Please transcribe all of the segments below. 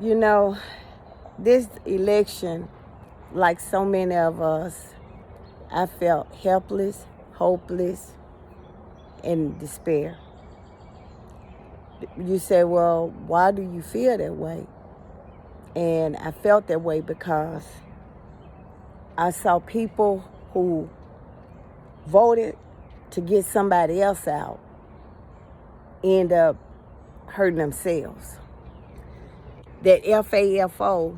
You know, this election, like so many of us, I felt helpless, hopeless, and despair. You say, well, why do you feel that way? And I felt that way because I saw people who voted to get somebody else out end up hurting themselves. That FAFO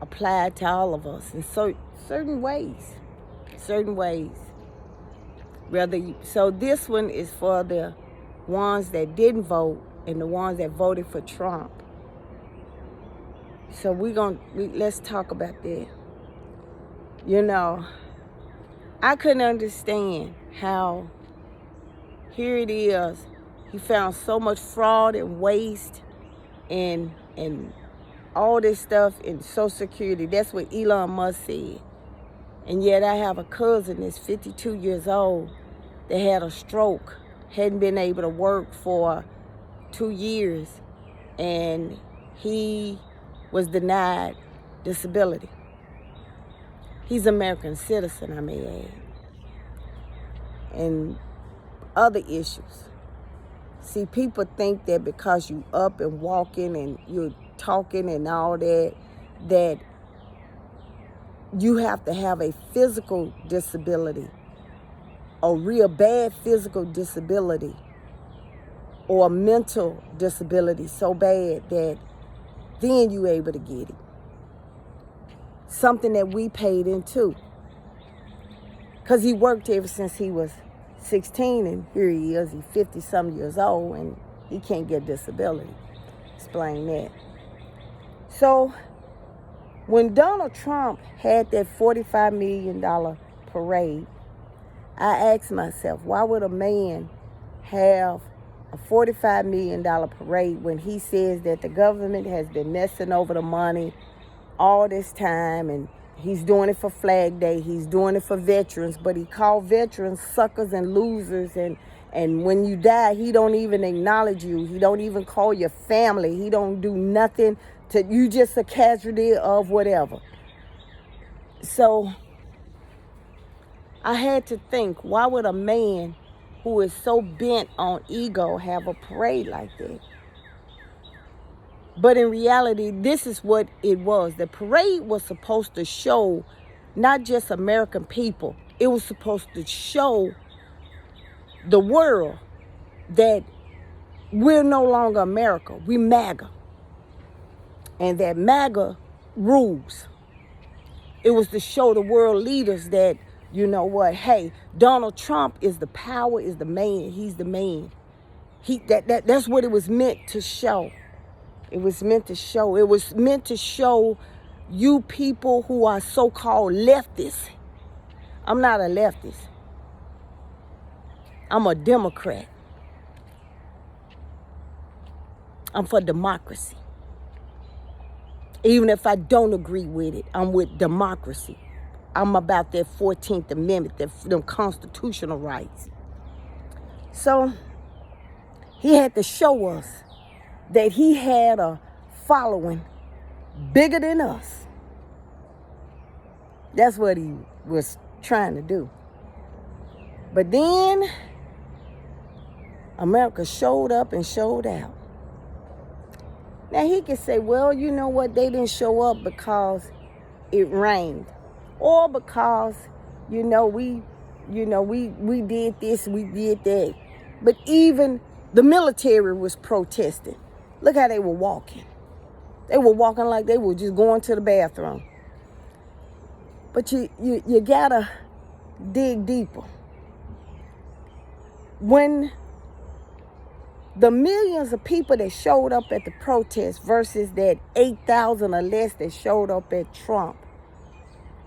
applied to all of us in certain ways. So this one is for the ones that didn't vote and the ones that voted for Trump. So let's talk about that. You know, I couldn't understand how here it is. He found so much fraud and waste and all this stuff in Social Security. That's what Elon Musk said. And yet I have a cousin that's 52 years old that had a stroke, hadn't been able to work for 2 years, and he was denied disability. He's an American citizen, I may add. And other issues. See, people think that because you up and walking and you're talking and all that, that you have to have a physical disability, a real bad physical disability, or a mental disability so bad that then you're able to get it. Something that we paid into. Because he worked ever since he was 16, and here he is, he's 50-some years old, and he can't get disability. Explain that. So, when Donald Trump had that $45 million parade, I asked myself, why would a man have a $45 million parade when he says that the government has been messing over the money all this time, and he's doing it for Flag Day, he's doing it for veterans, but he called veterans suckers and losers, and when you die, he don't even acknowledge you, he don't even call your family, he don't do nothing to you, just a casualty of whatever. So I had to think, why would a man who is so bent on ego have a parade like that? But in reality, this is what it was. The parade was supposed to show not just American people. It was supposed to show the world that we're no longer America. We MAGA. And that MAGA rules. It was to show the world leaders that, you know what, hey, Donald Trump is the power, is the man. He's the man. That's what it was meant to show. It was meant to show. It was meant to show you people who are so-called leftists. I'm not a leftist. I'm a Democrat. I'm for democracy. Even if I don't agree with it, I'm with democracy. I'm about that 14th Amendment, them constitutional rights. So he had to show us that he had a following bigger than us. That's what he was trying to do. But then America showed up and showed out. Now he could say, well, you know what, they didn't show up because it rained. Or because, we did this, we did that. But even the military was protesting. Look how they were walking. They were walking like they were just going to the bathroom. But you gotta dig deeper. When the millions of people that showed up at the protest versus that 8,000 or less that showed up at Trump,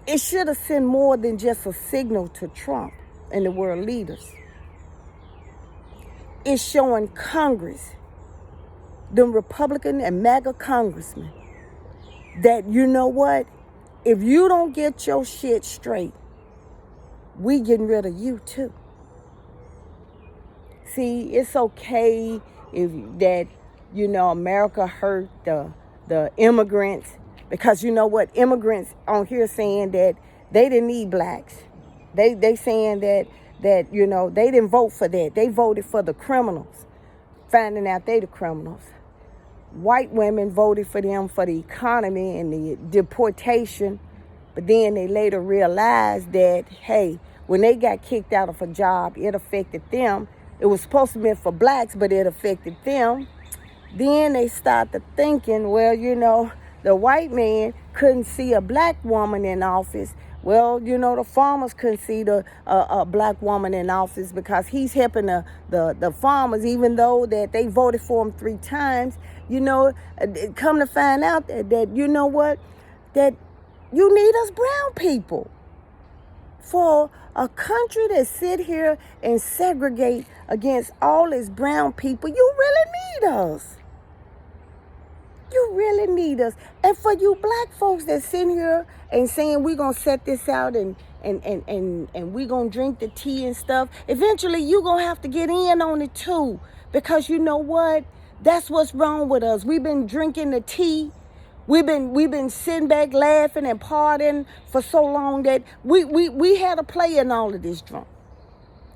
it should have sent more than just a signal to Trump and the world leaders. It's showing Congress, the Republican and MAGA congressmen, that you know what? If you don't get your shit straight, we getting rid of you too. See, it's okay if that, America hurt the the immigrants, because you know what, immigrants on here saying that they didn't need blacks. They saying that you know, they didn't vote for that. They voted for the criminals, finding out they the criminals. White women voted for them for the economy and the deportation, but then they later realized that, hey, when they got kicked out of a job, it affected them. It was supposed to be for blacks, but it affected them. Then they started thinking, well, you know, the white man couldn't see a black woman in office. Well, you know, the farmers couldn't see a black woman in office because he's helping the farmers, even though that they voted for him 3 times. You know, come to find out that you know what, that you need us brown people. For a country that sit here and segregate against all its brown people, you really need us. You really need us. And for you black folks that sitting here and saying we're going to set this out and we're going to drink the tea and stuff, eventually you're going to have to get in on it too. Because you know what? That's what's wrong with us. We've been drinking the tea. We've been sitting back laughing and partying for so long that we had a play in all of this drunk.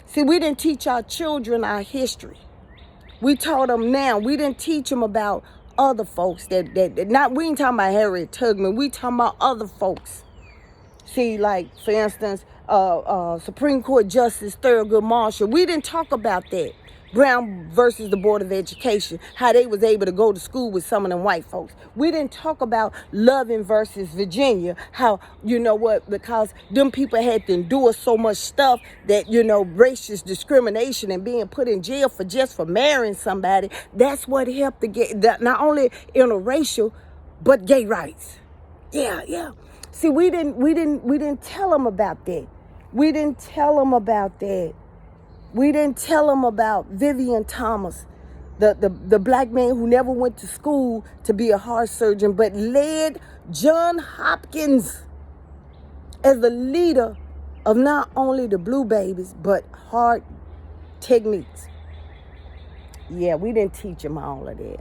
See, we didn't teach our children our history. We taught them now. We didn't teach them about other folks that not, we ain't talking about Harriet Tubman. We talking about other folks. See, like, for instance, Supreme Court Justice Thurgood Marshall. We didn't talk about that. Brown versus the Board of Education, how they was able to go to school with some of them white folks. We didn't talk about Loving versus Virginia, how, you know what, because them people had to endure so much stuff that, you know, racist discrimination and being put in jail for just for marrying somebody. That's what helped to get not only interracial, but gay rights. Yeah. See, we didn't tell them about that. We didn't tell them about that. We didn't tell them about Vivian Thomas, the black man who never went to school to be a heart surgeon, but led John Hopkins as the leader of not only the Blue Babies, but heart techniques. Yeah, we didn't teach them all of that.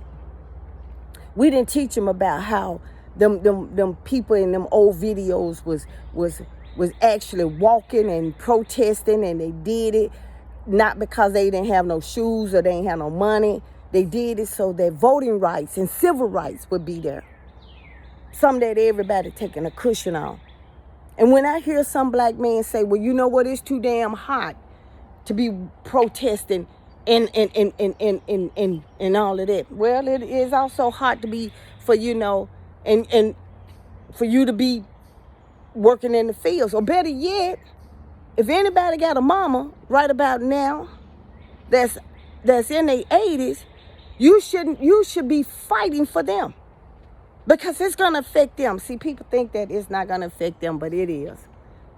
We didn't teach them about how them people in them old videos was actually walking and protesting, and they did it not because they didn't have no shoes or they didn't have no money. They did it so that voting rights and civil rights would be there. Something that everybody taking a cushion on. And when I hear some black man say, well, you know what, it's too damn hot to be protesting and all of that. Well, it is also hot to be for, you know, and for you to be working in the fields. Or better yet, if anybody got a mama right about now that's in their 80s, you should be fighting for them, because it's going to affect them. See, people think that it's not going to affect them, but it is.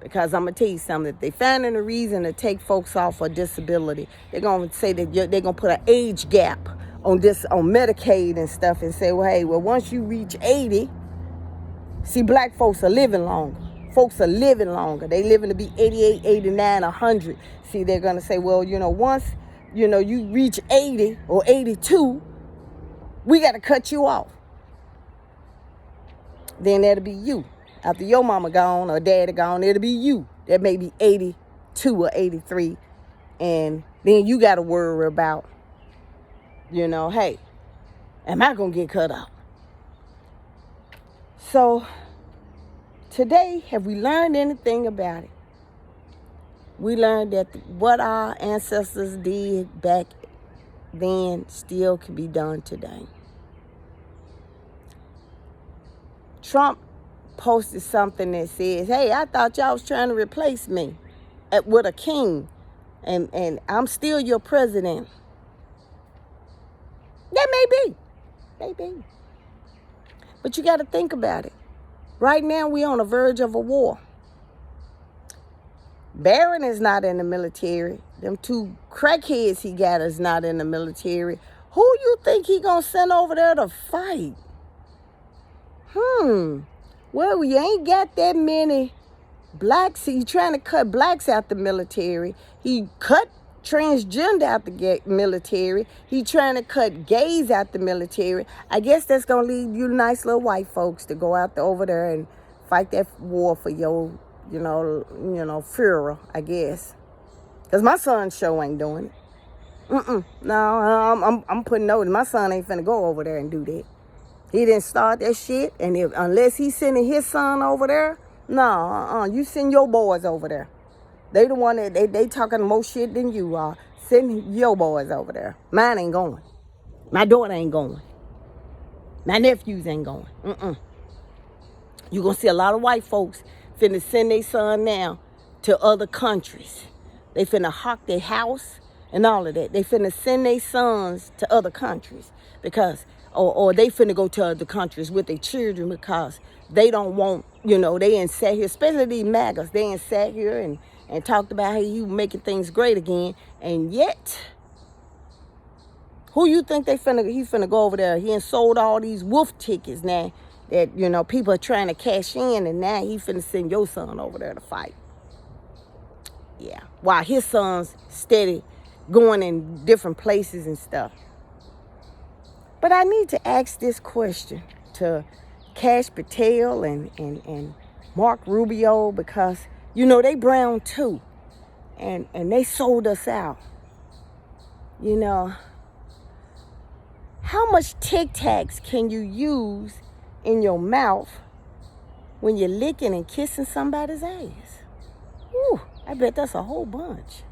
Because I'm going to tell you something. If they finding a reason to take folks off for disability, they're going to say that they're going to put an age gap on Medicaid and stuff, and say, well, hey, once you reach 80, see, black folks are living longer. Folks are living longer. They living to be 88, 89, 100. See, they're going to say, well, you know, once, you know, you reach 80 or 82, we got to cut you off. Then that'll be you. After your mama gone or daddy gone, it'll be you. That may be 82 or 83. And then you got to worry about, you know, hey, am I going to get cut off? So today, have we learned anything about it? We learned that what our ancestors did back then still can be done today. Trump posted something that says, hey, I thought y'all was trying to replace me with a king, and I'm still your president. That may be. But you got to think about it. Right now, we're on the verge of a war. Barron is not in the military. Them 2 crackheads he got is not in the military. Who you think he gonna send over there to fight? Well, we ain't got that many blacks. He trying to cut blacks out the military. He cut transgender out the military. He trying to cut gays out the military. I guess that's going to leave you nice little white folks to go out there over there and fight that war for your, Führer, I guess. Because my son sure ain't doing it. No, I'm putting notice. My son ain't finna go over there and do that. He didn't start that shit, and unless he's sending his son over there, no, you send your boys over there. They the one that they talking more shit than you are. Send your boys over there. Mine ain't going. My daughter ain't going. My nephews ain't going. You gonna see a lot of white folks finna send their son now to other countries. They finna hawk their house and all of that. They finna send their sons to other countries because, or they finna go to other countries with their children because they don't want, they ain't sat here, especially these MAGAs, they ain't sat here and talked about how you making things great again. And yet, who you think he finna go over there? He ain't sold all these wolf tickets now that, people are trying to cash in, and now he finna send your son over there to fight. Yeah, while his son's steady going in different places and stuff. But I need to ask this question to Cash Patel and Mark Rubio because, they brown too. And they sold us out. How much Tic Tacs can you use in your mouth when you're licking and kissing somebody's ass? Whew, I bet that's a whole bunch.